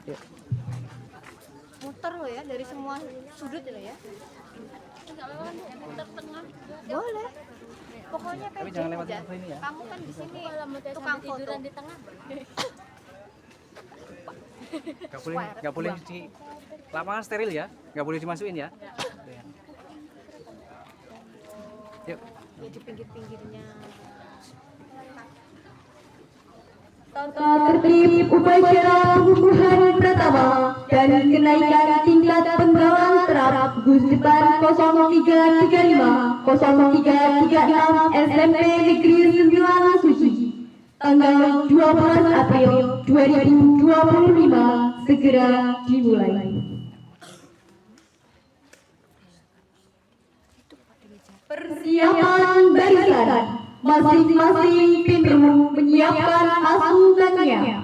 Yuk. Muter lo ya dari semua sudut lo ya. Enggak apa-apa, muter tengah. Boleh. Pokoknya Tapi pede jangan lewat aja. ini ya. Kamu kan di sini Kalau mau tukang foto. tiduran di tengah. Nggak boleh di lapangan steril ya, nggak boleh dimasukin ya. Yuk. Ya di pinggir-pinggirnya. Tata tertib upacara pengukuhan pertama dan kenaikan tingkat penggalan terap Gus Depan 0335 0336 SMP Negeri 9 Suci tanggal 12 April 2025 segera dimulai. Persiapan barisan, masing-masing pintu menyiapkan asutannya.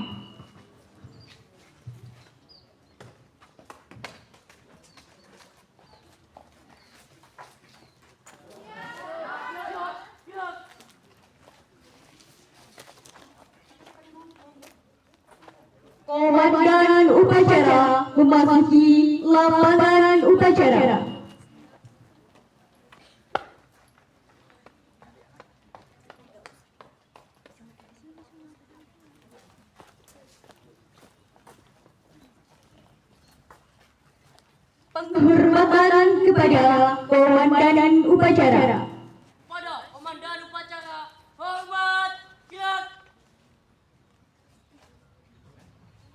Komandan upacara memasuki lapangan upacara. Penghormatan kepada komandan upacara. Pada komandan upacara, hormat, gerak,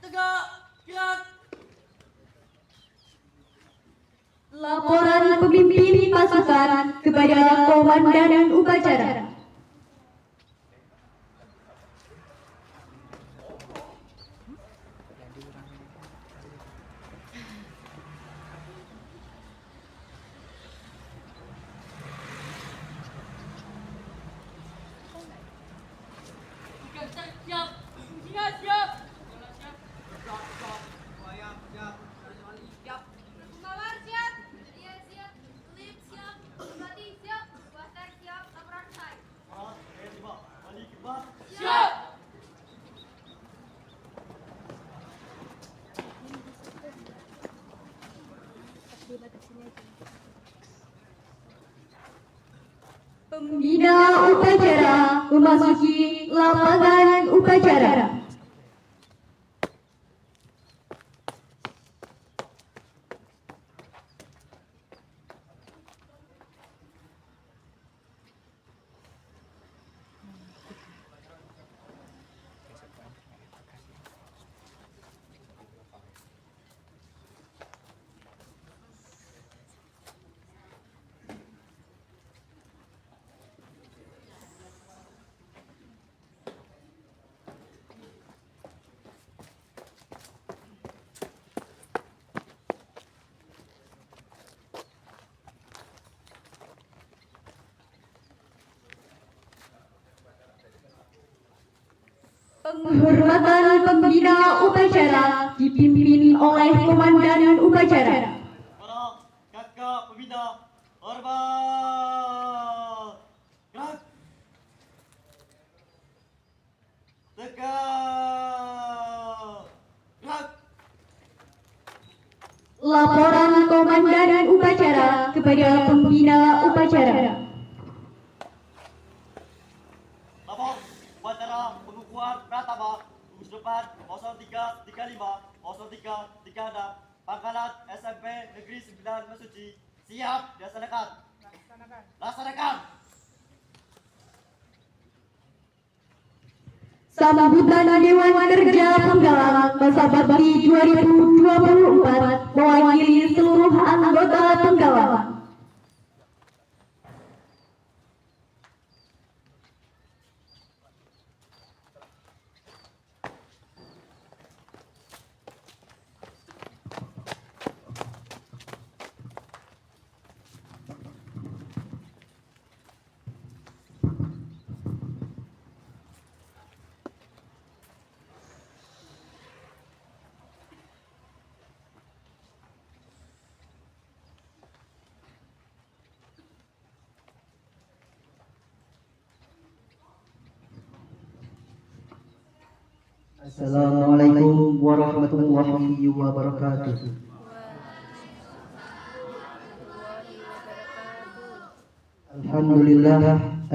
tegak, gerak. Laporan pemimpin pasukan kepada komandan upacara. Siap, siap, siap. Mawar siap, Rian siap, Lip siap, Bati siap, Buater siap, laporan selesai. Siap. Pembina upacara memasuki lapangan upacara. Penghormatan pembina upacara dipimpin oleh komandan upacara. Para kakak pembina, hormat, gerak, tegak, gerak. Laporan komandan upacara kepada pembina upacara. Lapor upacara pengukuhan pratama Gus Depan 0335 0336 Pangkalan SMP Negeri 9 Mesuci siap dilaksanakan. Laksanakan. Sambutan Dewan Kerja Penggalang Masa Bakti 2024 mewakili seluruh anggota Penggalang. Assalamualaikum warahmatullahi warahmatullahi wabarakatuh.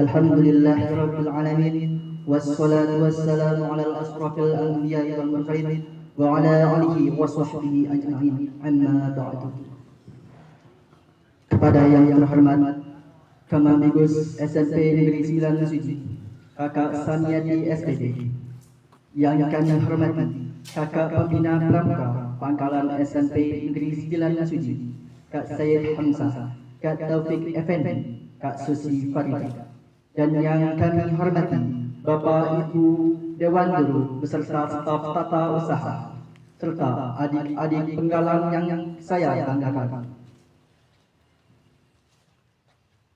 Alhamdulillahirabbil alamin wassalatu wassalamu ala asrofil anbiya'i wal mursalin wa ala alihi wa sahbihi ajma'in, amma ba'du. Kepada yang terhormat Kamamdigus SMP Negeri 9 Mesuji, Kakak Saniati SPB, yang kami hormati Kakak Pembina Pramuka Pangkalan SMP Negeri 9 Mesuji, Kak Sayyid Hamzah, Kak Taufik Effendi, Kak Susi Farida, dan yang kami hormati Bapak Ibu Dewan Guru beserta staf tata usaha serta adik-adik penggalang yang saya banggakan.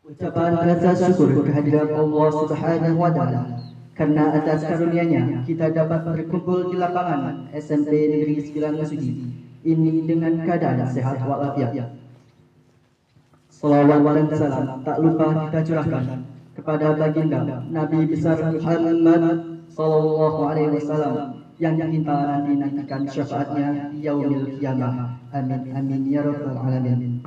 Ucapan rasa syukur kehadiran Allah Subhanahu wa Ta'ala karena atas karunia-Nya kita dapat berkumpul di lapangan SMP Negeri 9 Mesuji ini dengan keadaan sehat walafiat. Salawat dan salam tak lupa kita curahkan kepada baginda Nabi besar Muhammad sallallahu alaihi wasallam yang kita nantikan syafaatnya di yaumil qiyamah. Amin amin ya rabbal alamin.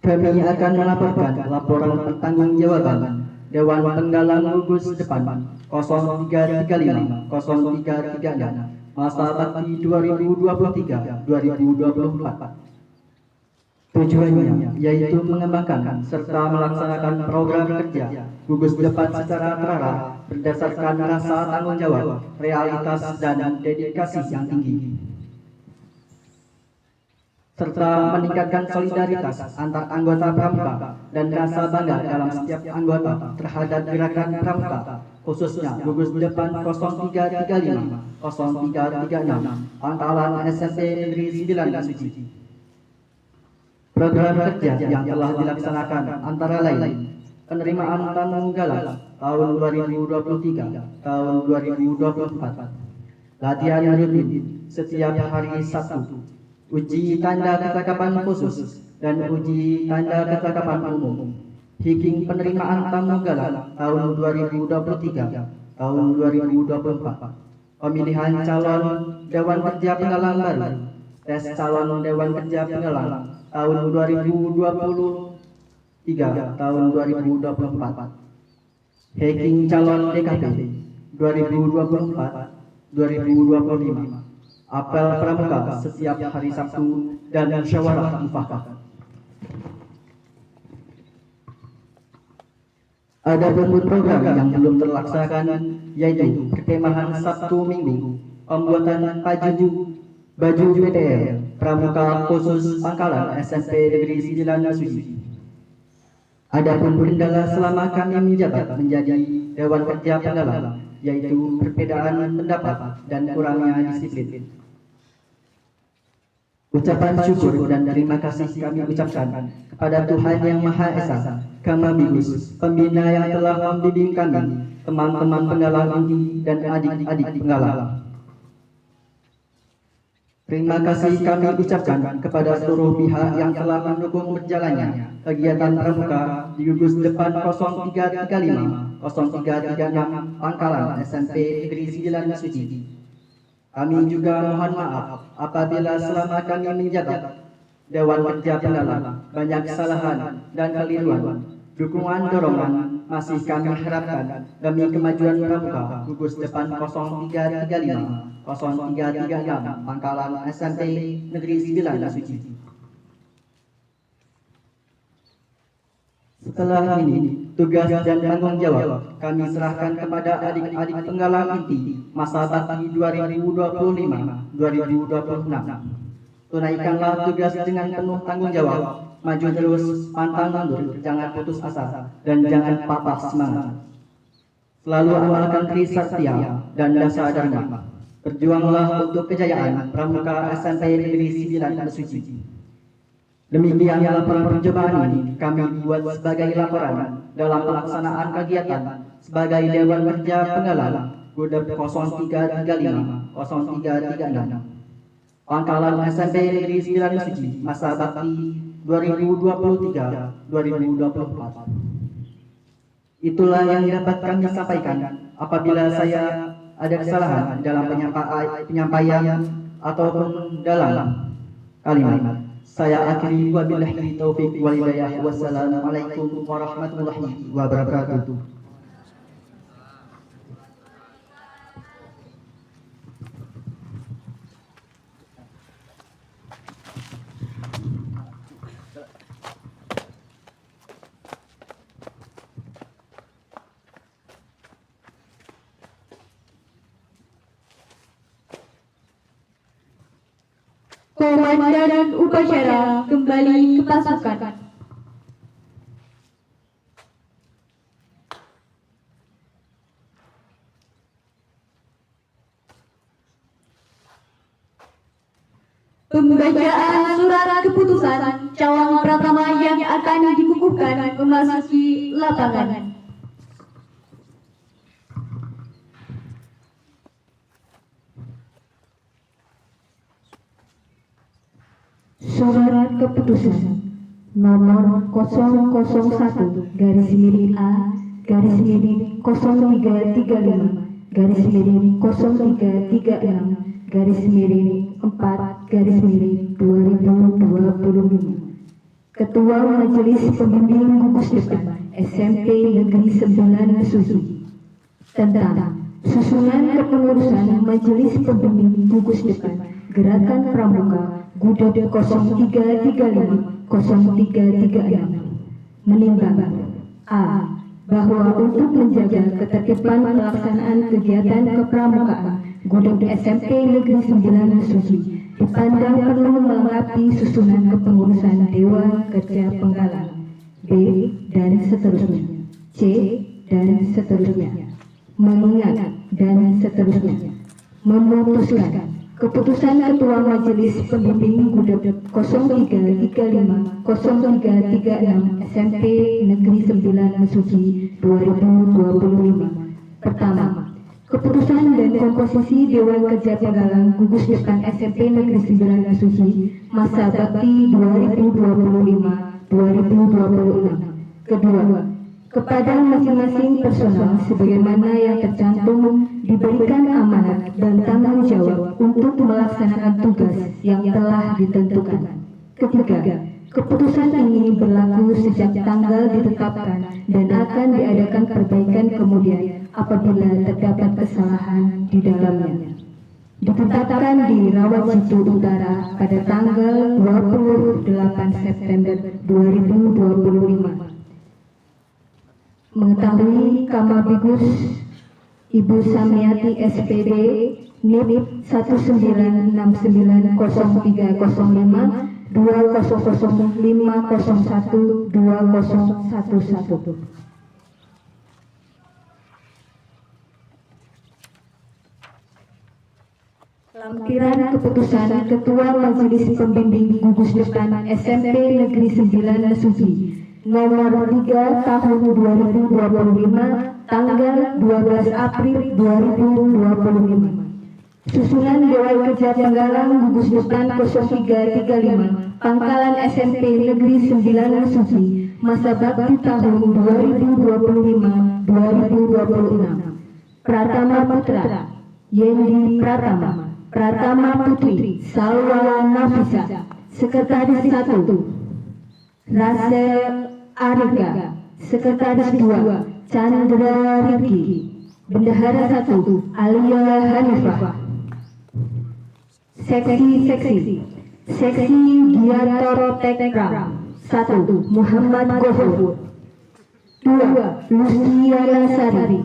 Kami akan melaporkan laporan pertanggungjawaban Dewan Penggalang Gugus Depan 0335 0336 masa bakti 2023-2024. Tujuannya yaitu mengembangkan serta melaksanakan program kerja Gugus Depan secara terarah berdasarkan rasa tanggung jawab, realitas dan dedikasi yang tinggi, serta meningkatkan solidaritas antar anggota Pramuka dan rasa bangga dalam setiap anggota terhadap gerakan Pramuka, khususnya Gugus Depan 0335 0336 Pangkalan SMP Negeri 9 Mesuji. Program kerja yang telah dilaksanakan antara lain penerimaan tamu galang tahun 2023 tahun 2024, latihan rutin setiap hari Sabtu, uji tanda kecakapan khusus dan uji tanda kecakapan umum, hiking penerimaan tamu galang tahun 2023 tahun 2024, pemilihan calon Dewan Kerja Penggalang baru, tes calon Dewan Kerja Penggalang tahun 2023 tahun 2024, hiking calon DKP 2024 2025, apel pramuka setiap hari Sabtu dan musyawarah mufakat. Ada program yang belum terlaksana yaitu perkemahan Sabtu Minggu, pembuatan baju PTL Pramuka khusus Pangkalan SMP Negeri 9 Mesuji. Adapun kendala selama kami menjabat menjadi Dewan Kerja Penggalang yaitu perbedaan pendapat dan kurangnya disiplin. Ucapan syukur dan terima kasih kami ucapkan kepada Tuhan Yang Maha Esa, Kamamdigus, pembina yang telah membimbing kami, teman-teman penggalang inti dan adik-adik penggalang. Terima kasih kami ucapkan kepada seluruh pihak yang telah mendukung berjalannya kegiatan pramuka di Gugus Depan 0335 0336 Pangkalan SMP Negeri 9 Mesuji. Kami juga mohon maaf apabila selama kami menjabat Dewan Kerja Penggalang banyak kesalahan dan keliruan. Dukungan dorongan masih kami harapkan demi kemajuan pramuka Gugus Depan 0335 0336 Pangkalan SMP Negeri 9 Mesuji. Setelah ini, tugas dan tanggung jawab kami serahkan kepada adik-adik penggalang inti masa bakti 2025-2026. Tunaikanlah tugas dengan penuh tanggung jawab, maju terus, pantang mundur, jangan putus asa, dan jangan patah semangat. Selalu amalkan trisatya dan dasa dharma. Berjuanglah untuk kejayaan Pramuka SMP Negeri 9 Mesuji. Demikian laporan percobaan ini kami buat sebagai laporan dalam pelaksanaan kegiatan sebagai Dewan Kerja Penggalang Gudep 0335 0336 Pangkalan SMP Negeri 9 Mesuji masa bakti 2023-2024. Itulah yang dapat kami sampaikan. Apabila saya ada kesalahan dalam penyampaian ataupun dalam kalimat, saya akhiri wabillahi taufik wal hidayah. Wassalamualaikum warahmatullahi wabarakatuh. Komandan upacara kembali ke pasukan. Pembacaan surat keputusan Cawang Pratama yang akan dikukuhkan memasuki lapangan. Surat keputusan nomor 001 garis miring A garis miring 0335 garis miring 0336 garis miring 4 garis miring 2025. Ketua Majelis Pembimbing Gugus Depan SMP Negeri 9 Mesuji tentang susunan kepengurusan Majelis Pembimbing Gugus Depan Gerakan Pramuka Gudeg 0335 0336 menimbang A. Bahwa untuk menjaga ketertiban pelaksanaan kegiatan kepramukaan Gudeg SMP Negeri 9 Mesuji dipandang perlu melengkapi susunan kepengurusan Dewan Kerja Penggalang B dan seterusnya, C dan seterusnya, mengingat dan seterusnya, memutuskan keputusan Ketua Majelis Pembimbing Gudeg 0335 0336 SMP Negeri 9 Mesuji 2025. Pertama, keputusan dan komposisi Dewan Kerja Penggalang Gugus Depan SMP Negeri 9 Mesuji masa bakti 2025-2026. Kedua, kepada masing-masing personal sebagaimana yang tercantum diberikan amanat dan tanggung jawab untuk melaksanakan tugas yang telah ditentukan. Ketiga, keputusan ini berlaku sejak tanggal ditetapkan dan akan diadakan perbaikan kemudian apabila terdapat kesalahan di dalamnya. Ditetapkan di Rawajitu Utara pada tanggal 28 September 2025. Mengetahui Kamabigus Ibu Samiati SPD NIP 19690305 200501 2011. Lampiran keputusan Ketua Majelis Pembimbing Gugus Depan SMP Negeri 9 Mesuji nomor 3 tahun 2025 tanggal 12 April 2025. Susunan Dewan Kerja Penggalang Gugus Depan 0335 Pangkalan SMP Negeri 9 Mesuji masa bakti tahun 2025-2026. Pratama Putra Yendi Pratama, Pratama Putri Salwa Nafisa, Sekretaris 1 Rasel Arika, Sekretaris 2 Chandra Riki, Bendahara 1 Alia Hanifah. Seksi Giatoro Tekram 1 Muhammad Gofur, 2 Luciana Sari,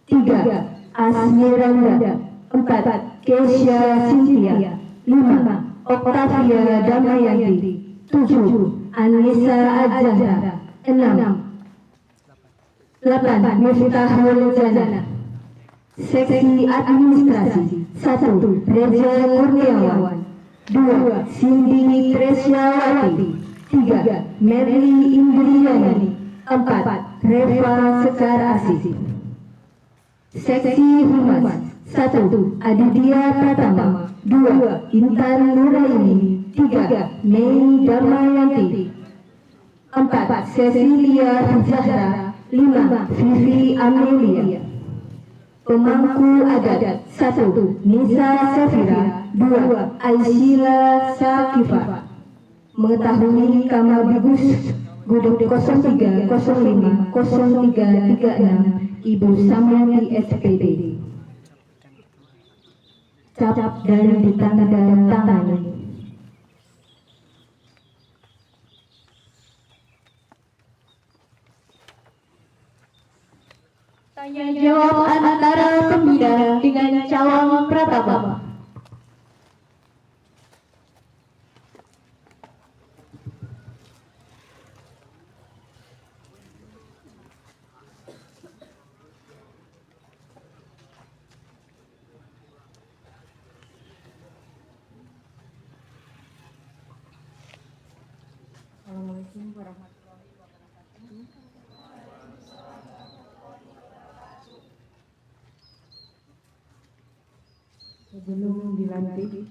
3 Asmiranda, 4 Kesha Cynthia, 5 Octavia Damayanti, 7 Anissa Azhara, 6 8 Miftahul Jannah. Seksi Administrasi 1 Reza Kurniawan, 2 Cindy Tresnawati, 3 Merly Indriani, 4 Reva Sekar Asih. Seksi Humas 1 Aditya Pratama, 2 Intan Nuraini, 3. Mei Damayanti. 4. Cecilia Zahra. 5. Vivi Amelia. Pemangku adat 1. Nisa Safira. 2. Aisyila Sakifa. Mengetahui kamar bigus Gudeg 03 05 0336 Ibu Samyati SPD. Cap dan ditandatangani. Tanya jawab antara pembina dengan Cawang Pratama. Assalamualaikum warahmatullahi wabarakatuh. Sebelum dilantik,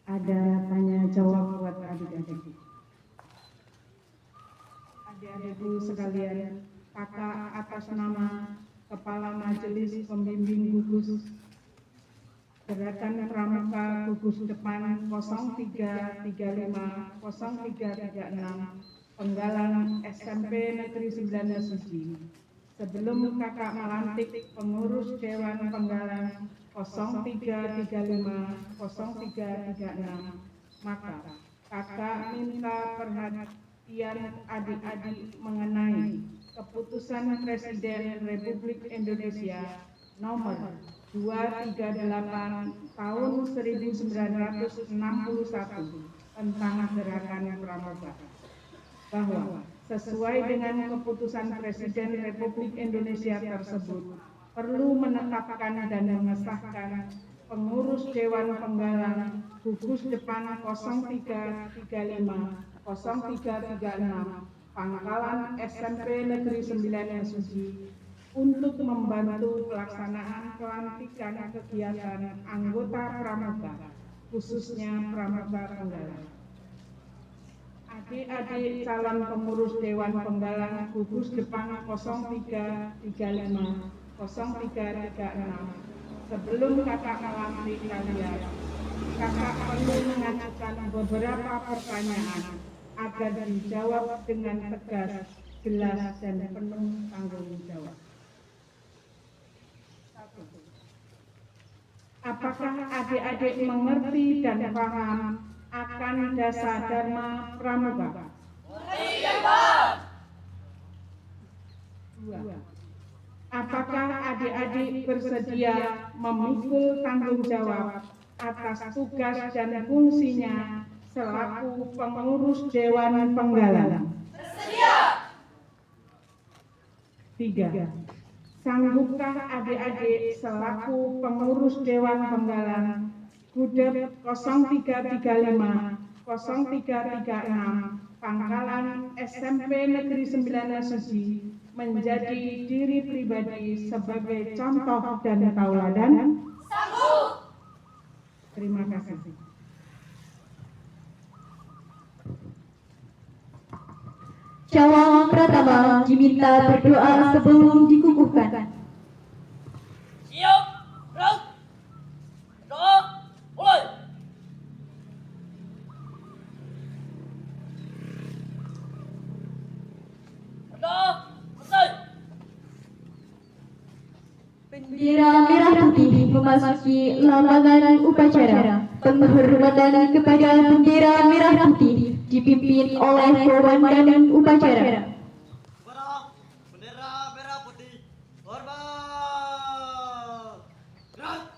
ada tanya jawab buat adik-adik. Adik-adikku sekalian, kakak atas nama Kepala Majelis Pembimbing Gugus Gerakan Pramuka Gugus Depan 0335 0336 Penggalan SMP Negeri 9 Mesuji. Sebelum kakak melantik pengurus Dewan Penggalan 0335 0336, maka kakak minta perhatian adik-adik mengenai keputusan Presiden Republik Indonesia nomor 238 tahun 1961 tentang Gerakan Pramuka, bahwa sesuai dengan keputusan Presiden Republik Indonesia tersebut perlu menetapkan dan mengesahkan pengurus Dewan Penggalan Gugus Depan 0335 0336 Pangkalan SMP Negeri 9 Mesuji untuk membantu pelaksanaan pelantikan kegiatan anggota Pramuka, khususnya Pramuka Penggalan. Adik-adik calon pengurus Dewan Penggalan Gugus Depan 0335 0336, sebelum kakak melantik kalian, kakak perlu mengajukan beberapa pertanyaan agar dijawab dengan tegas, jelas, dan penuh tanggung jawab. Apakah adik-adik mengerti dan paham akan dasar Dharma Pramuka? Dua. Apakah adik-adik bersedia memikul tanggung jawab atas tugas dan fungsinya selaku pengurus Dewan Penggalan? Bersedia. 3. Sanggupkah adik-adik selaku pengurus Dewan Penggalan Gudeg 0335 0336 Pangkalan SMP Negeri 9 Mesuji menjadi diri pribadi sebagai contoh dan tauladan? Sanggup. Terima kasih. Cawang Pratama diminta berdoa sebelum dikukuhkan. Siap, gerak. Doa, mulai. Berdoa, selesai. Bendera merah putih memasuki lapangan upacara. Penghormatan kepada bendera merah putih dipimpin oleh komandan upacara. Kepada bendera merah putih, hormat. Gerak.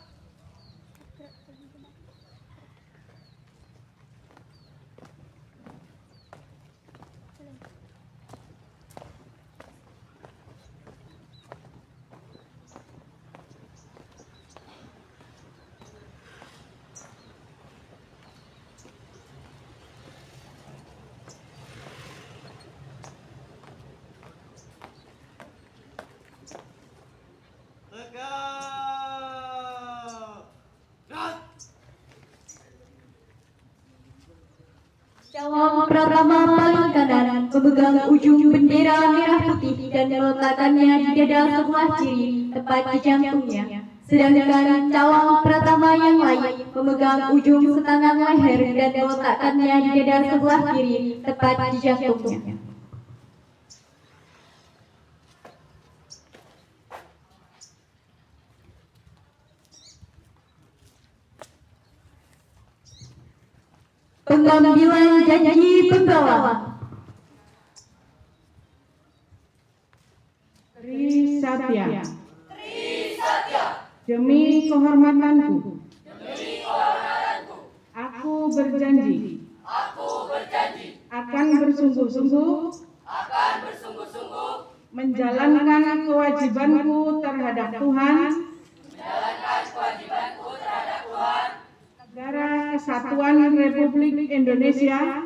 memegang ujung bendera merah putih dan meletakkannya di dada sebelah kiri tepat di jantungnya. Sedangkan calon pertama yang lain memegang ujung setangan leher dan meletakkannya di dada sebelah kiri tepat di jantungnya. Pengambilan janji penggawa. Trisatya. Demi kehormatanku. Aku berjanji. Akan bersungguh-sungguh. Menjalankan kewajibanku terhadap Tuhan. Negara Kesatuan Republik Indonesia.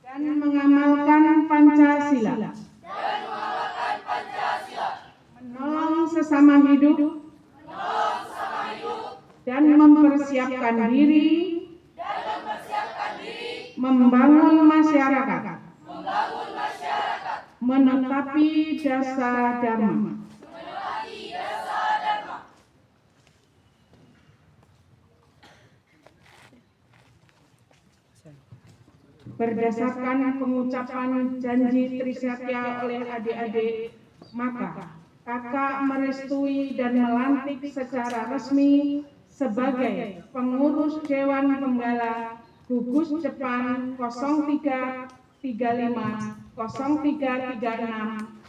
Dan mengamalkan Pancasila. Menolong sesama hidup. Dan mempersiapkan diri. Membangun masyarakat. Menetapi dasar dharma. Berdasarkan pengucapan janji Trisatya oleh adik-adik, maka kakak merestui dan melantik secara resmi sebagai pengurus Dewan Penggala Gugus Depan 0335 0336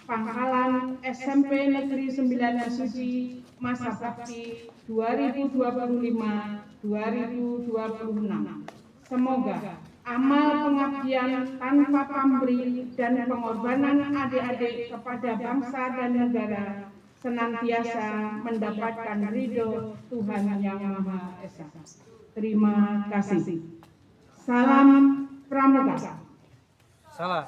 Pangkalan SMP Negeri 9 Mesuji masa bakti 2025-2026. Semoga amal pengabdian tanpa pamrih dan pengorbanan adik-adik kepada bangsa dan negara senantiasa mendapatkan ridho Tuhan Yang Maha Esa. Terima kasih. Salam Pramuka. Salah.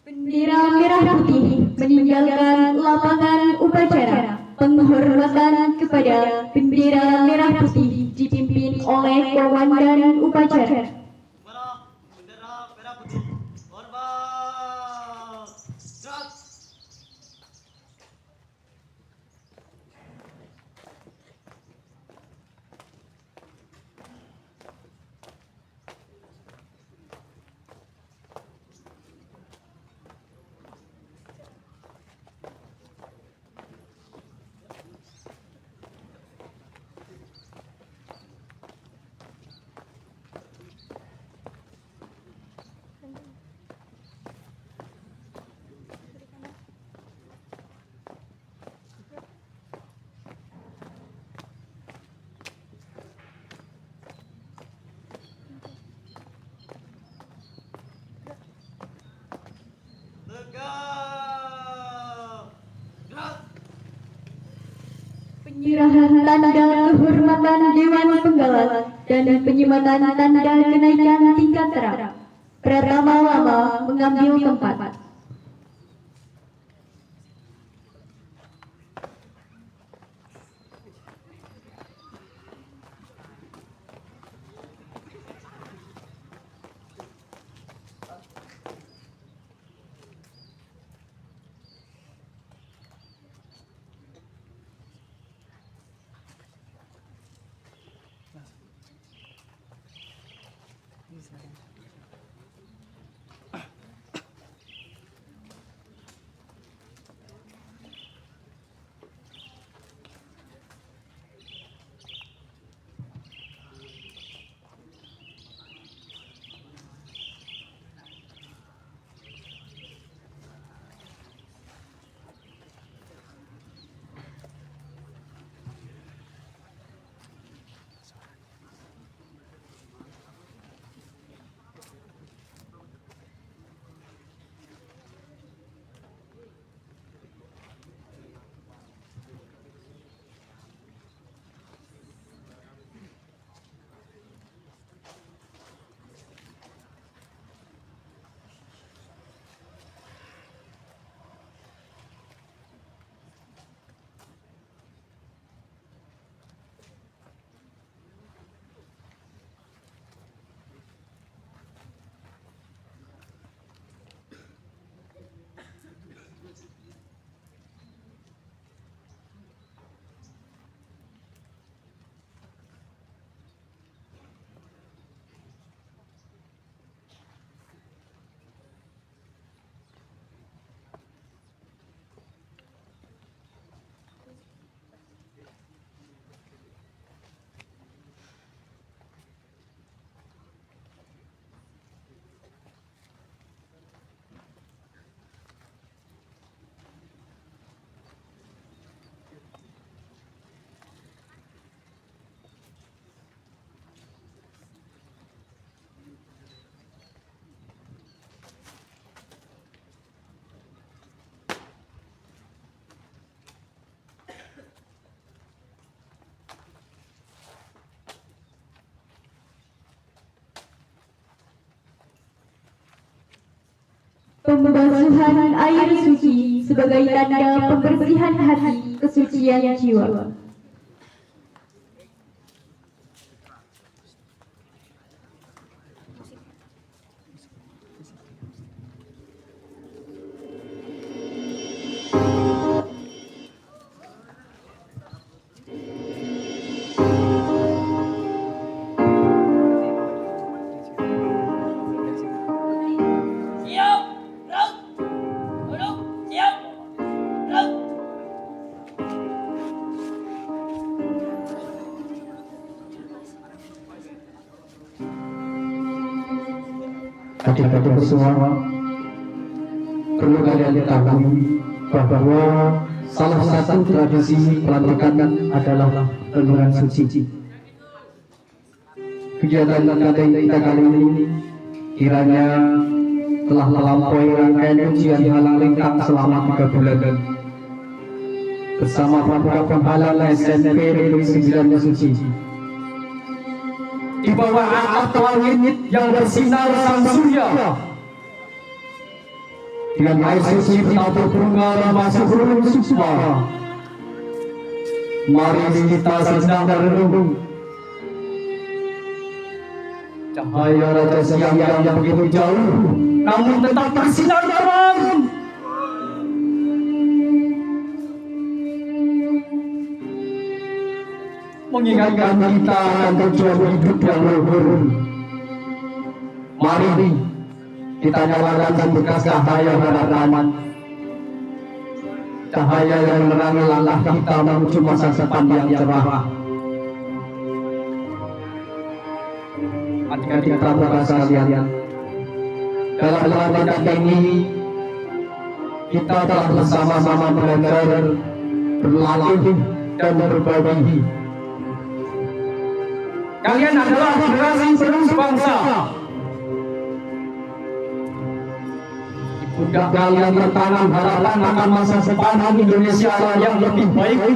Bendera merah putih meninggalkan lapangan upacara. Penghormatan kepada bendera merah putih dipimpin oleh komandan upacara. Merah, bendera merah putih. Hormat. Gerak. Tegak. Gerak. Penyerahan tanda kehormatan Dewan Penggala dan penyematan tanda kenaikan tingkat terang. Pratama Lama mengambil tempat. pembasuhan air suci sebagai tanda pembersihan hati, kesucian jiwa. Siap, gerak. Duduk, siap, gerak. Adik-adik semua, perlu kalian ketahui bahwa salah satu tradisi pelantikan adalah penurunan suci. Kegiatan kita kali ini kiranya telah melampaui rangkaian ujian halang lintang selama 3 bulan bersama para penghalang SMP Negeri 9 Suci. Di bawah atap langit yang bersinar sang surya, dengan air suci bertabur bunga masuk burung susma. Mari kita sedang merenung cahaya Raja Siang yang begitu jauh, namun tetap bersinar terang. Mengingatkan kita akan tujuan hidup yang luhur. Mari kita nyalakan sebekas cahaya harapan, cahaya yang menerangi langkah kita menuju masa depan yang cerah. Adik-adik pramuka sekalian, dalam pelantikan ini kita telah bersama-sama belajar, berlatih dan berbagi. Kalian adalah generasi penerus bangsa. Ibunda kalian bertanam harapan akan masa depan Indonesia yang lebih baik.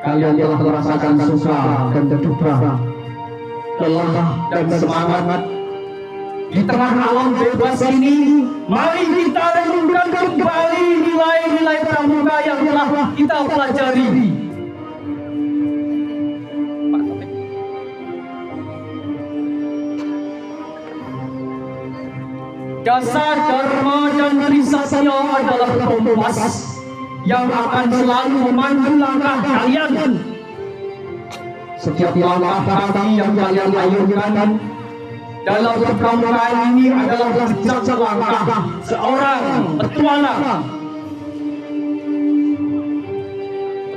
Kalian telah merasakan suka dan duka, lelah dan semangat. Di tengah alam bebas ini, mari kita renungkan kembali nilai-nilai pramuka yang telah kita pelajari. Dasar dharma dan trisatya adalah kompas yang akan selalu memandu langkah kalian. Setiap langkah kaki yang kalian ayunkan dalam perpramukaan ini adalah jejak langkah seorang petualang.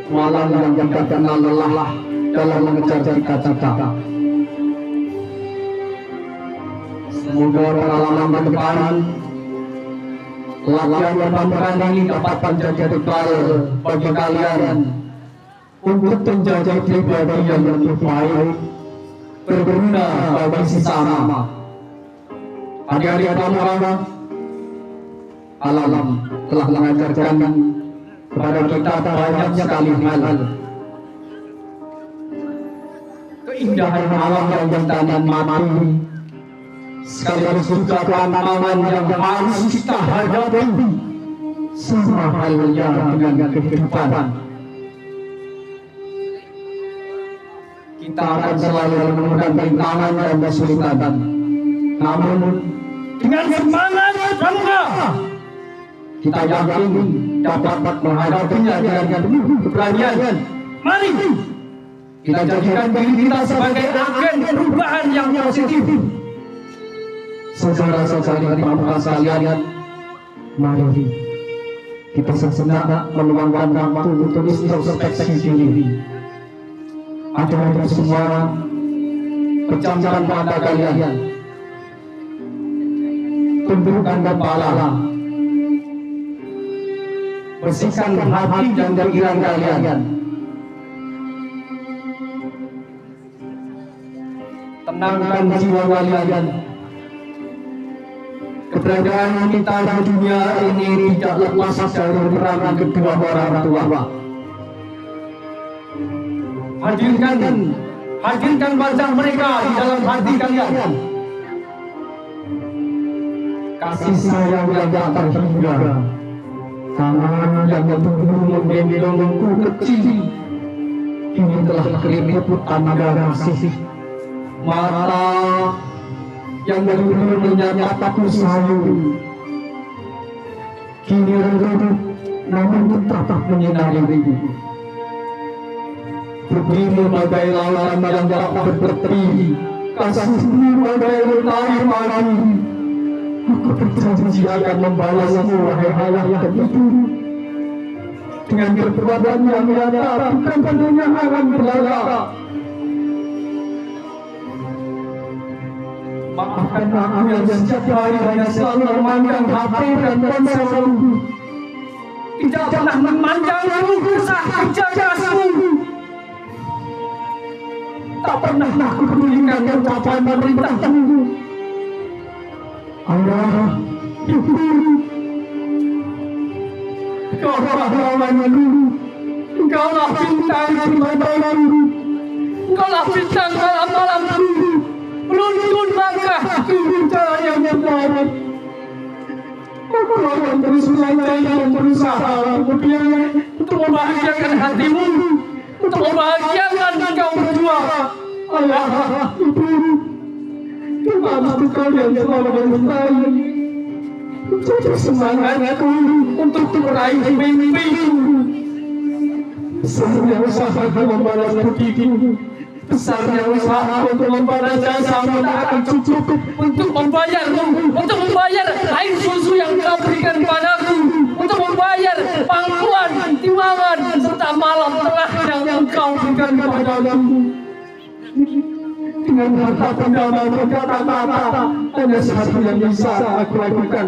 Petualang yang tidak kenal lelah dalam mengejar cita-cita. Semoga pengalaman ke depan, latihan perpramukaan ini dapat menjadi bekal bagi kalian untuk menjadi pribadi yang lebih baik, berguna bagi sesama. Adik-adik pramuka, alam telah mengajarkan kepada kita banyak sekali hal. Keindahan alam yang bertahan mati, sekaligus juga tantangan yang harus kita hadapi, sama halnya dengan kehidupan. Kita akan selalu menemukan rintangan dan kesulitan, namun dengan semangat pramuka kita yakin dapat menghadapinya dengan penuh keberanian. Mari kita jadikan diri kita sebagai agen perubahan yang positif. Saudara-saudari pramuka sekalian, mari kita sejenak meluangkan waktu untuk introspeksi diri. Adik-adik semua, pejamkan mata kalian, tundukkan kepala, bersihkan hati dan pikiran kalian, tenangkan jiwa kalian. Keberadaan kita di dunia ini tidak lepas dari peran kedua orang tua. Hadirkan wajah mereka di dalam hati kalian. kasih sayang yang tak terhingga, tangan yang menunggu menggendongku kecil, kini telah keriput tanah kasih, mata yang dulu menyataku sayu, kini redup namun tetap menyinari. Begini bagai lautan yang tak bertepi, kasihmu bagai lestari pagi. Aku berjanji akan membalasmu, wahai hayat itu, dengan perbuatan yang nyata, bukan tentunya akan berlaga. Maafkan aku yang setiap hari hanya selalu memandang HP dan ponsel, tidak pernah memandang kisah kerja kerasmu. Tak pernah aku pedulikan ucapan pemerintahmu. Ayah, ibu, kaulah lawanku, engkaulah bintang di malamku, engkaulah bintang dalam malamku, menuntun langkahku jalan yang benar. Aku akan terus melayani dan berusaha untuk membahagiakan hatimu, untuk membahagiakan engkau berdua. Ayah, ibu, maafkan kalian selalu mencintai, menjadi semangatku untuk meraih mimpi. Besarnya usaha membalas budiku, besarnya usaha untuk membalas jasamu tak akan cukup untuk membayarmu, untuk membayar air susu yang kau berikan padaku, untuk membayar pangkuan, timbangan, serta malam tengah yang engkau berikan padaku. Dengan harta benda maupun kata-kata, hanya satu yang bisa aku lakukan,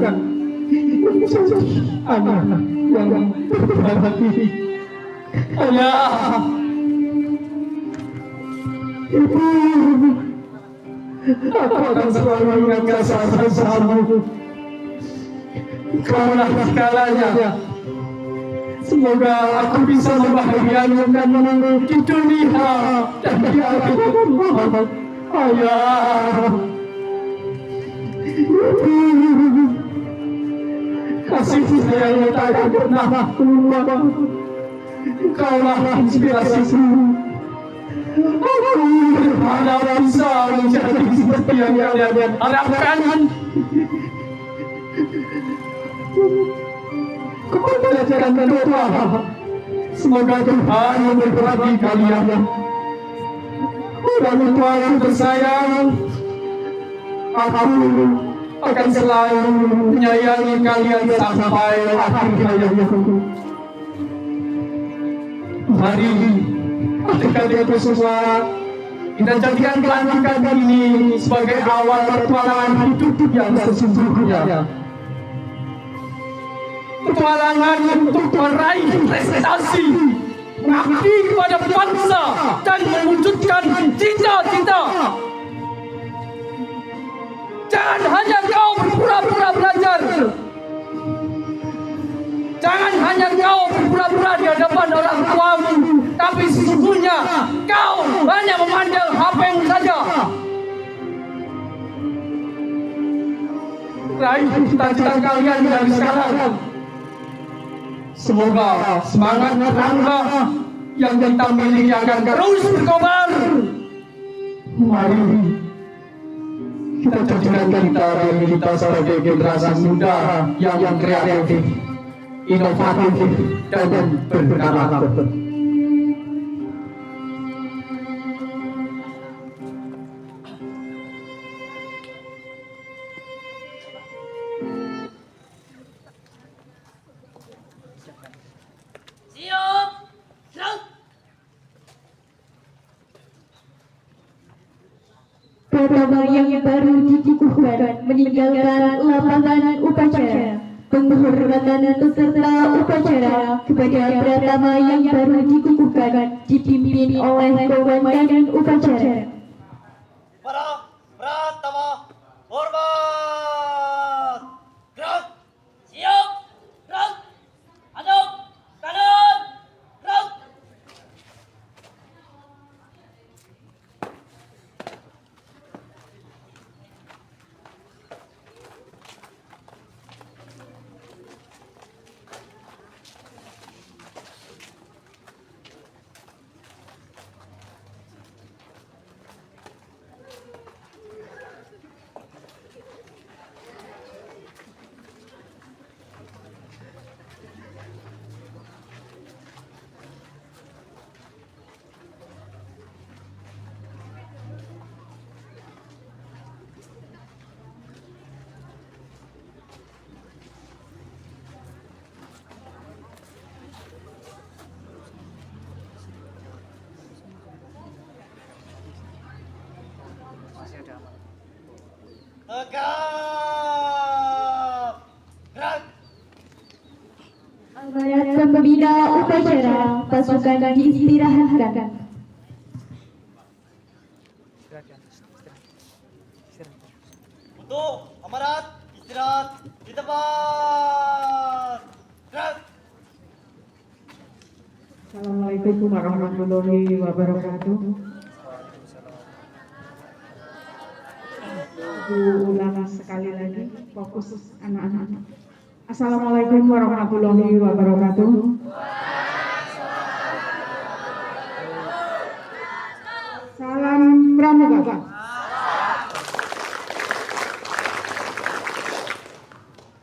anak yang berbakti. Ayah, ibu, aku akan selalu ingat kasih sayangmu. Kaulah segalanya. Semoga aku bisa membahagiakanmu di dunia dan di akhirat. Ayah, kasih sayang yang tak akan pernah keluar. Engkaulah inspirasiku. Aku berharap bisa menjadi seperti yang kalian harapkan. Kepada jalan berdoa, semoga Tuhan memberkati kalian. Orang tuaku tersayang, aku akan selalu menyayangi kalian sampai akhir hayatku. Mari adik-adikku semua, kita jadikan pelantikan ini sebagai awal petualangan hidup yang sesungguhnya. Petualangan untuk meraih prestasi, mengabdi kepada bangsa, dan mewujudkan cita-cita. Jangan hanya kau berpura-pura belajar, jangan hanya kau berpura-pura di hadapan orang tuamu, tapi sesungguhnya kau hanya memandang HP-mu saja. Raih cita-cita kalian dari sekarang. Semoga semangat Rangga yang kita miliki akan terus berkobar. Mari kita jadikan kita sebagai generasi muda yang kreatif, inovatif, dan berkarakter. Siap, gerak. Pertama yang baru dikukuhkan meninggalkan lapangan upacara. Penghormatan peserta upacara kepada Pratama yang baru dikukuhkan dipimpin oleh Komandan Upacara. Para Pratama, hormat. Gerak. Siap, gerak. Hadap, kanan, gerak. Tegap. Gerak. Aparat pembina upacara pasukan diistirahatkan. Istirahat ya. Istirahat. Untuk amarat istirahat di tempat. Gerak. Assalamualaikum warahmatullahi wabarakatuh. Ulang sekali lagi, fokus anak-anak. Assalamualaikum warahmatullahi wabarakatuh. Salam pramuka.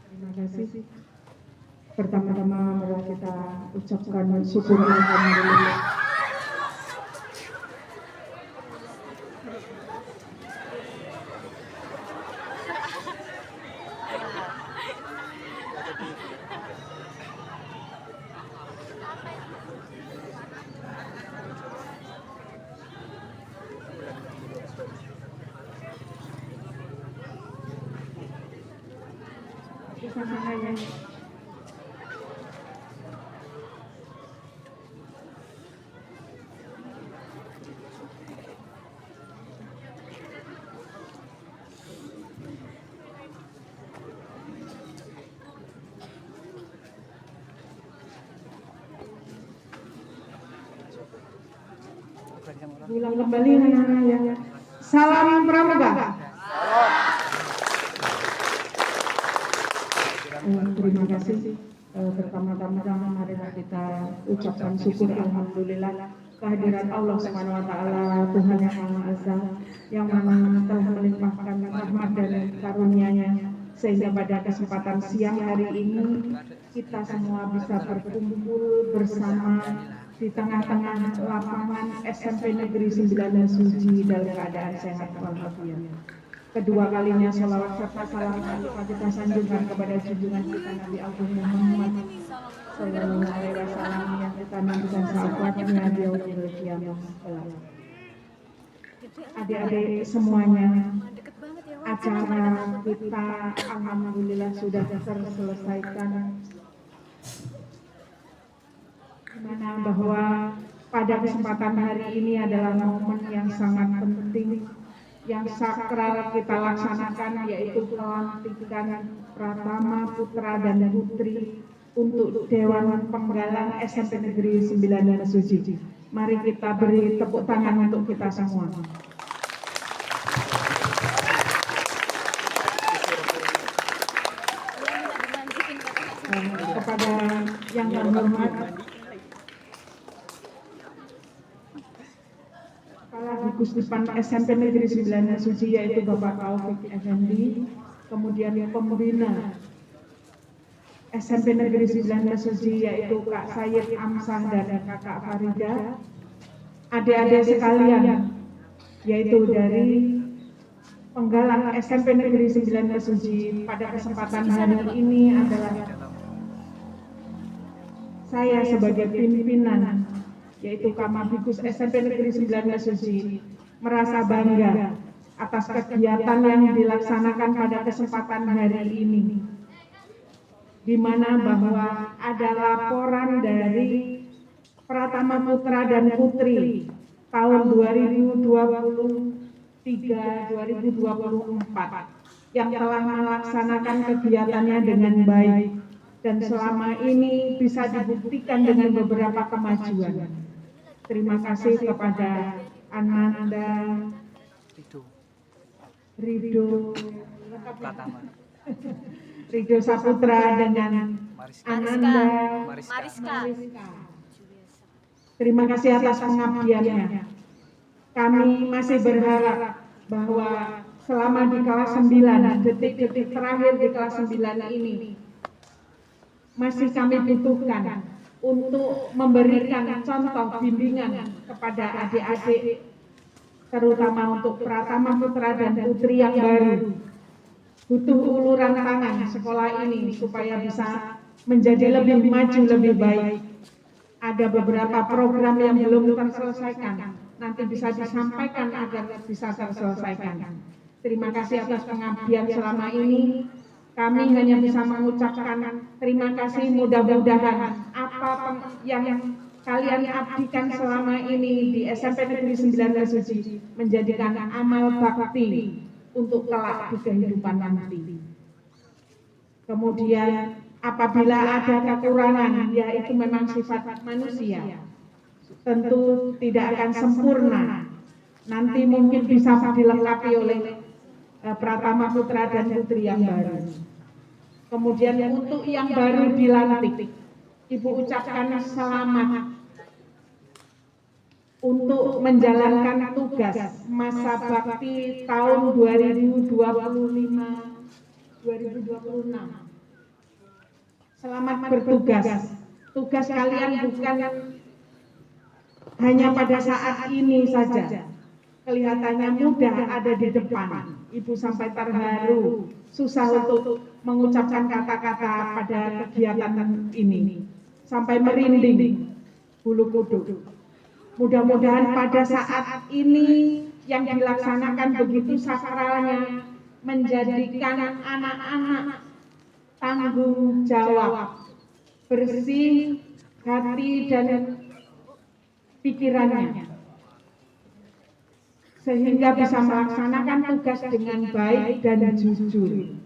Terima kasih. Pertama-tama mari kita ucapkan syukur alhamdulillah. Ulang kembali anak-anak ya. Salam pramuka. Terima kasih. Pertama-tama mari kita ucapkan syukur alhamdulillah kehadiran Allah Subhanahu wa taala, Tuhan yang Maha Esa, yang mana telah melimpahkan rahmat dan karunia-Nya sehingga pada kesempatan siang hari ini kita semua bisa berkumpul bersama di tengah-tengah lapangan SMP Negeri 9 Suci dalam keadaan sehat walafiat. Kedua kalinya sholawat serta salam kita sanjungkan kepada junjungan kita Nabi Agung Muhammad Sallallahu Alaihi Wasallam yang kita nantikan syafaatnya di yaumil qiyamah kelak. Adik-adik semuanya, acara kita alhamdulillah sudah terselesaikan. Dimana bahwa pada kesempatan hari ini adalah momen yang sangat penting, yang sakral kita laksanakan, yaitu pelantikan Pratama Putra dan Putri untuk Dewan Penggalang SMP Negeri 9 Suci. Mari kita beri tepuk tangan untuk kita semua. Kepada yang terhormat Kepala Gugus Depan SMP Negeri 9 Suci yaitu Bapak Taufik Effendi, kemudian pembina SMP Negeri 9 Suci yaitu Kak Sayyid Amsah dan Kakak Farida, adik-adik sekalian yaitu dari Penggalang SMP Negeri 9 Suci. Pada kesempatan hari ini adalah saya sebagai pimpinan yaitu Kamabikus SMP Negeri 9 Suci merasa bangga atas kegiatan yang dilaksanakan pada kesempatan hari ini, di mana bahwa ada laporan dari Pratama Putra dan Putri tahun 2023-2024 yang telah melaksanakan kegiatannya dengan baik dan selama ini bisa dibuktikan dengan beberapa kemajuan. Terima kasih kepada Ananda Ridho Saputra dengan Ananda Mariska. Terima kasih atas pengabdiannya. Kami masih berharap bahwa selama di kelas 9, detik-detik terakhir di kelas 9 ini masih kami butuhkan untuk memberikan contoh bimbingan kepada adik-adik, terutama untuk Pratama Putra dan Putri yang baru. Butuh uluran tangan sekolah ini supaya bisa menjadi lebih maju, lebih baik. Ada beberapa program yang belum terselesaikan, nanti bisa disampaikan agar bisa terselesaikan. Terima kasih atas pengabdian selama ini. Kami hanya bisa mengucapkan terima kasih, mudah-mudahan apa yang kalian abdikan selama ini di SMP Negeri 9 Mesuji menjadikan amal bakti untuk kelak di kehidupan nanti. Kemudian apabila ada kekurangan, yaitu memang sifat manusia, tentu tidak akan sempurna. Nanti mungkin bisa dilengkapi oleh Pratama Putra dan Putri yang baru. Kemudian untuk yang baru dilantik, Ibu ucapkan selamat untuk menjalankan tugas masa bakti tahun 2025-2026. Selamat bertugas. Tugas kalian bukan hanya pada saat ini saja. Kelihatannya mudah ada di depan. Ibu sampai terharu, susah untuk mengucapkan kata-kata pada kegiatan ini. Sampai merinding bulu kuduk. Mudah-mudahan pada saat ini yang dilaksanakan begitu sakralnya menjadikan anak-anak tanggung jawab, bersih hati dan pikirannya, sehingga bisa melaksanakan tugas dengan baik dan jujur.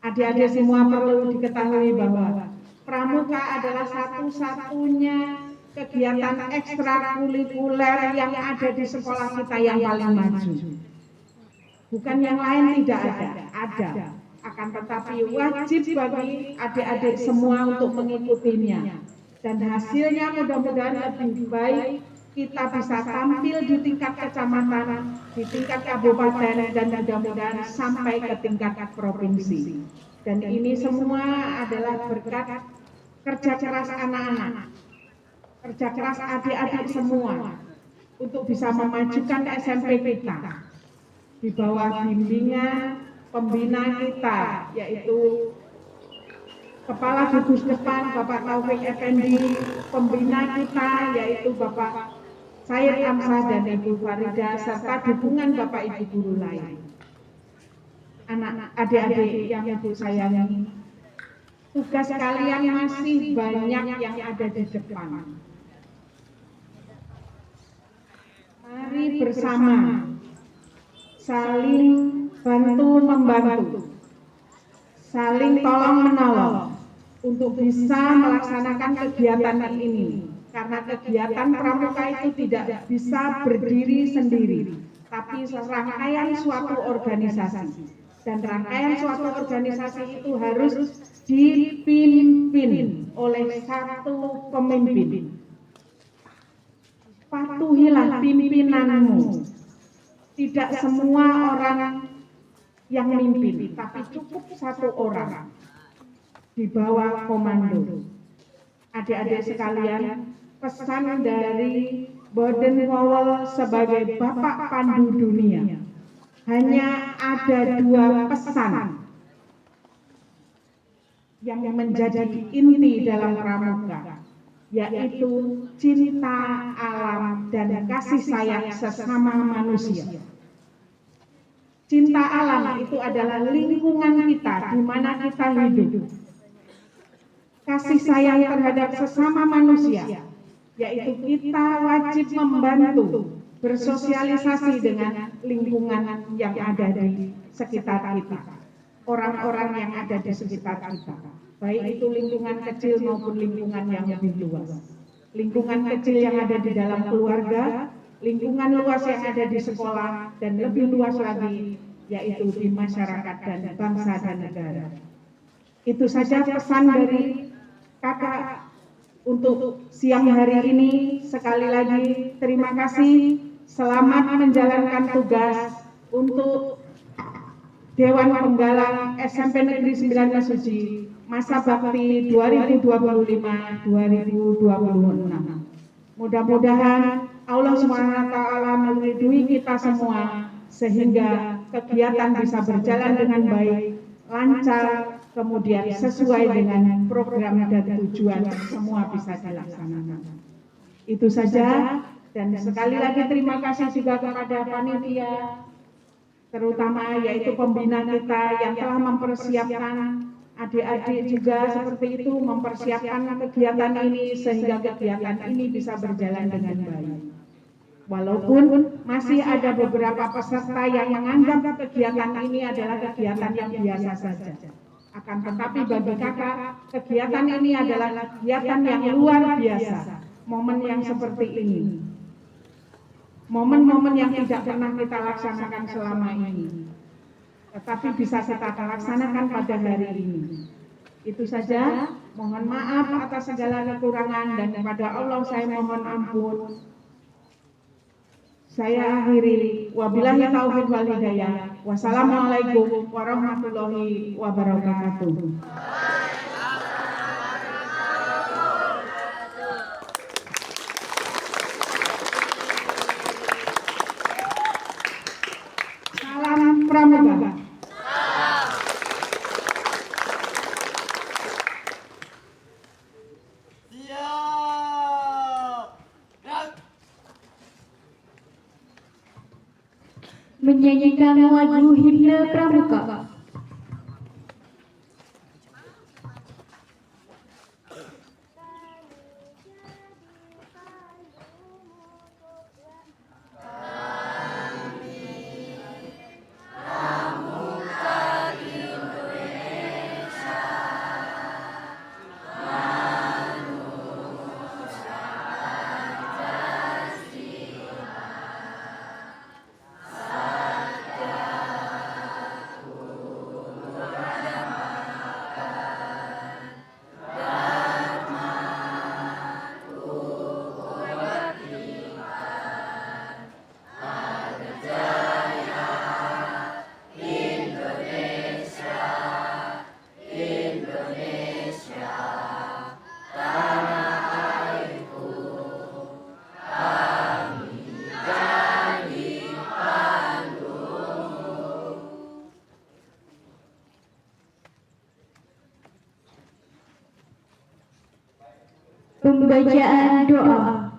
Adik-adik semua perlu diketahui bahwa pramuka adalah satu-satunya kegiatan ekstrakurikuler yang ada di sekolah kita yang paling maju. Bukan yang lain tidak ada. Akan tetapi wajib bagi adik-adik semua untuk mengikutinya. Dan hasilnya mudah-mudahan lebih baik, kita bisa tampil di tingkat kecamatan, di tingkat kabupaten, dan mudah-mudahan sampai ke tingkat provinsi. Dan ini semua adalah berkat kerja keras anak-anak, kerja keras adik-adik semua untuk bisa memajukan SMP kita di bawah bimbingan pembina kita, yaitu Kepala Gugus Depan Bapak Taufik Effendi, pembina kita yaitu Bapak Said Amsah dan Ibu Farida, serta dukungan Bapak Ibu guru lain. Anak adik-adik yang Ibu sayangi, tugas kalian masih banyak yang ada di depan. Mari bersama saling bantu-membantu, saling tolong-menolong untuk bisa melaksanakan kegiatan ini. Karena kegiatan pramuka itu tidak bisa berdiri sendiri, tapi rangkaian suatu organisasi. Dan rangkaian suatu organisasi itu harus dipimpin oleh satu pemimpin. Patuhilah pimpinanmu. Tidak semua orang yang memimpin, tapi cukup satu orang di bawah komando. Adik-adik sekalian, pesan dari Bodenwowel sebagai Bapak Pandu Dunia, hanya ada 2 pesan yang menjadi inti dalam pramuka, yaitu cinta alam dan kasih sayang sesama manusia. Cinta alam itu adalah lingkungan kita di mana kita hidup. Kasih sayang terhadap sesama manusia, yaitu kita wajib membantu bersosialisasi dengan lingkungan yang ada di sekitar kita, orang-orang yang ada di sekitar kita, baik itu lingkungan kecil maupun lingkungan yang lebih luas. Lingkungan kecil yang ada di dalam keluarga, lingkungan luas yang ada di sekolah, dan lebih luas lagi yaitu di masyarakat dan bangsa dan negara. Itu saja pesan dari kakak untuk siang hari ini. Sekali lagi terima kasih. Selamat menjalankan tugas untuk Dewan Penggalang SMP Negeri 9 Mesuji masa bakti 2025-2026. Mudah-mudahan Allah SWT meridhoi kita semua sehingga kegiatan bisa berjalan dengan baik, lancar, kemudian sesuai dengan program dan tujuan semua bisa dilaksanakan. Itu saja. Dan sekali lagi terima kasih juga kepada panitia, terutama yaitu pembina kita yang telah mempersiapkan adik-adik juga seperti itu, mempersiapkan kegiatan ini sehingga kegiatan ini bisa berjalan dengan baik. Walaupun masih ada beberapa peserta yang menganggap kegiatan ini adalah kegiatan yang biasa saja. Akan tetapi bagi kakak, kegiatan ini adalah kegiatan yang luar biasa. Momen yang seperti ini. Momen-momen yang tidak pernah kita laksanakan selama ini. Tetapi bisa kita laksanakan pada hari ini. Itu saja, mohon maaf atas segala kekurangan dan kepada Allah saya mohon ampun. Saya akhiri, wabillahi taufiq wal hidayah. Wassalamualaikum warahmatullahi wabarakatuh. Salam pramuka. Siap. Gerak. Menyanyikan lagu himne pramuka. Pembacaan doa.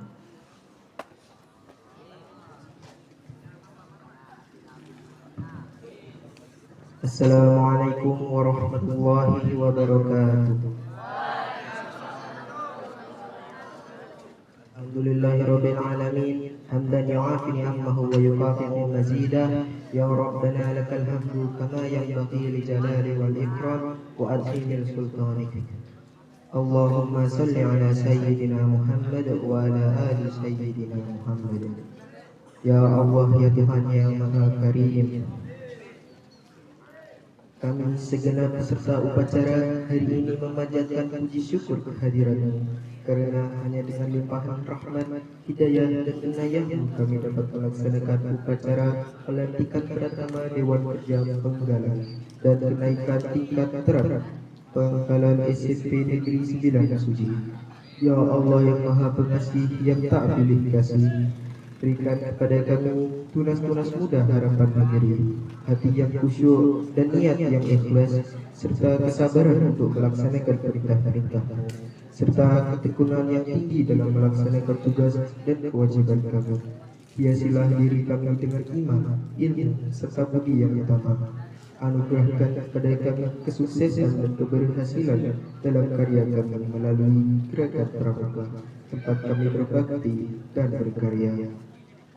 Assalamualaikum warahmatullahi wabarakatuh. Alhamdulillahirabbil alamin hamdan yu'afi ni'amahu wa yukafi'u mazidah ya rabbana lakal hamdu kama yanbaghi li jalali wal ikram wa adhimil sultanik. Allahumma salli ala sayyidina Muhammad wa ala ali sayyidina Muhammad. Ya Allah, ya Tuhan yang Maha Karim, kami segenap peserta upacara hari ini memanjatkan puji syukur kehadiran-Mu, karena hanya dengan limpahan rahmat, hidayah dan inayah-Mu kami dapat melaksanakan upacara pelantikan Pratama Dewan Perjam Penggalan dan kenaikan tingkat terap Penggalan SMP Negeri 9 Suci. Ya Allah yang Maha Pengasih, yang tak pilih kasih, berikan kepada kami tunas-tunas muda harapan negeri, hati yang khusyuk dan niat yang ikhlas, serta kesabaran untuk melaksanakan perintah-perintah-Mu, serta ketekunan yang tinggi dalam melaksanakan tugas dan kewajiban kami. Hiasilah diri kami dengan iman, ilmu, serta budi yang utama. Anugerahkan kepada kami kesuksesan dan keberhasilan dalam karya kami melalui gerakan pramuka, tempat kami berbakti dan berkarya.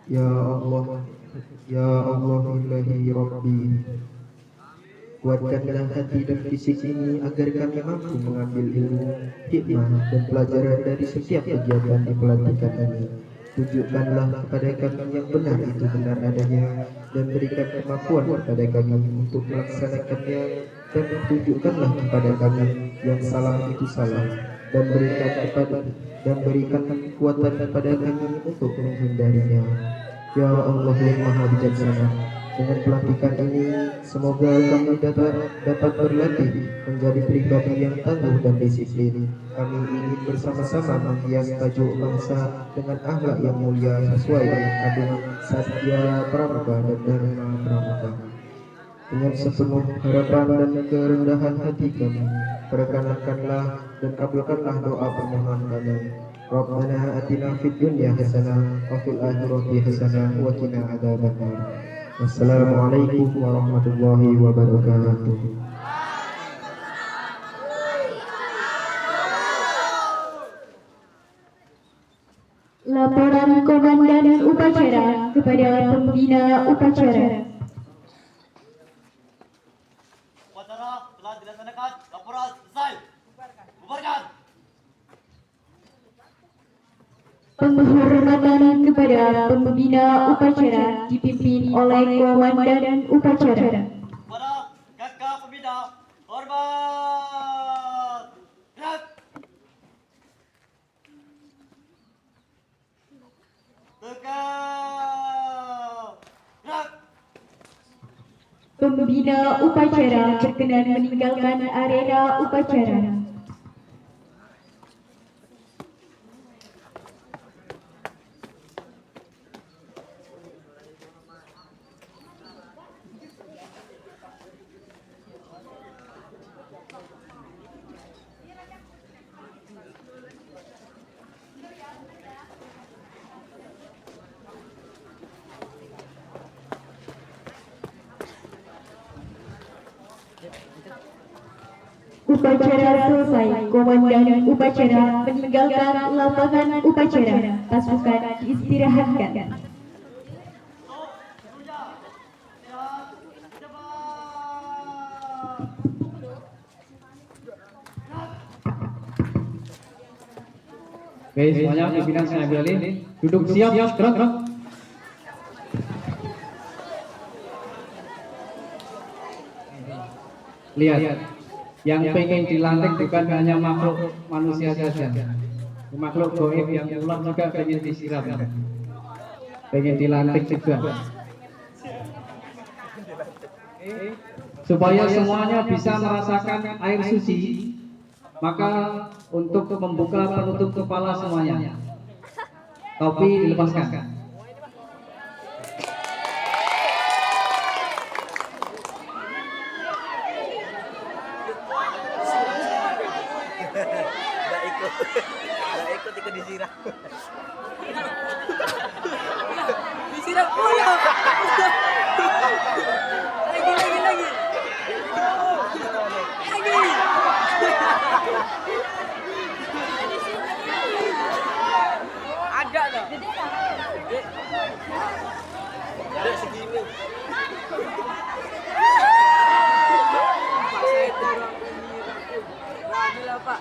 Ya Allah, ya Allah, ilahi Rabbi, kuatkanlah hati dan fisik ini agar kami mampu mengambil ilmu, hikmah dan pelajaran dari setiap kegiatan di pelantikan ini. Tunjukkanlah kepada kami yang benar itu benar adanya, dan berikan kemampuan kepada kami untuk melaksanakannya, dan tunjukkanlah kepada kami yang salah itu salah, dan berikan kekuatan kepada kami untuk menghindarinya. Ya Allah yang Maha Bijaksana, dengan pelantikan ini semoga kami dapat berlatih menjadi pribadi yang tangguh dan disiplin. Kami ingin bersama-sama menghias tajuk bangsa dengan akhlak yang mulia sesuai dengan kandungan Satya Pramuka dan Dharma Pramuka. Dengan sepenuh harapan dan kerendahan hati kami, perkenankanlah dan kabulkanlah doa permohonan kami. Rabbana atina fid dunya hasanah wa fil akhirati hasanah wa qina adzabannar. Wassalamualaikum warahmatullahi wabarakatuh. Laporan Komandan Upacara kepada Pembina Upacara. Upacara telah dilaksanakan. Laporan selesai. Bubarkan. Penghormatan kepada Pembina Upacara dipimpin oleh Komandan Upacara. Kepada kakak pembina, hormat. Gerak. Tegak. Gerak. Pembina Upacara berkenan meninggalkan arena upacara. Upacara selesai, Komandan Upacara meninggalkan lapangan upacara. Pasukan diistirahatkan. Oke, semuanya pimpinan saya ambil alih. Duduk siap, gerak. Lihat, yang pengen dilantik bukan hanya makhluk manusia saja. Makhluk goib yang ulang juga pengen disiram. Pengen dilantik juga. Supaya semuanya bisa merasakan air suci, maka untuk membuka penutup kepala semuanya, topi dilepaskan. Ikut disiram. Disiram pula. Lagi. Ada tak? Ada segini. Pak saya turun. Berani lah Pak.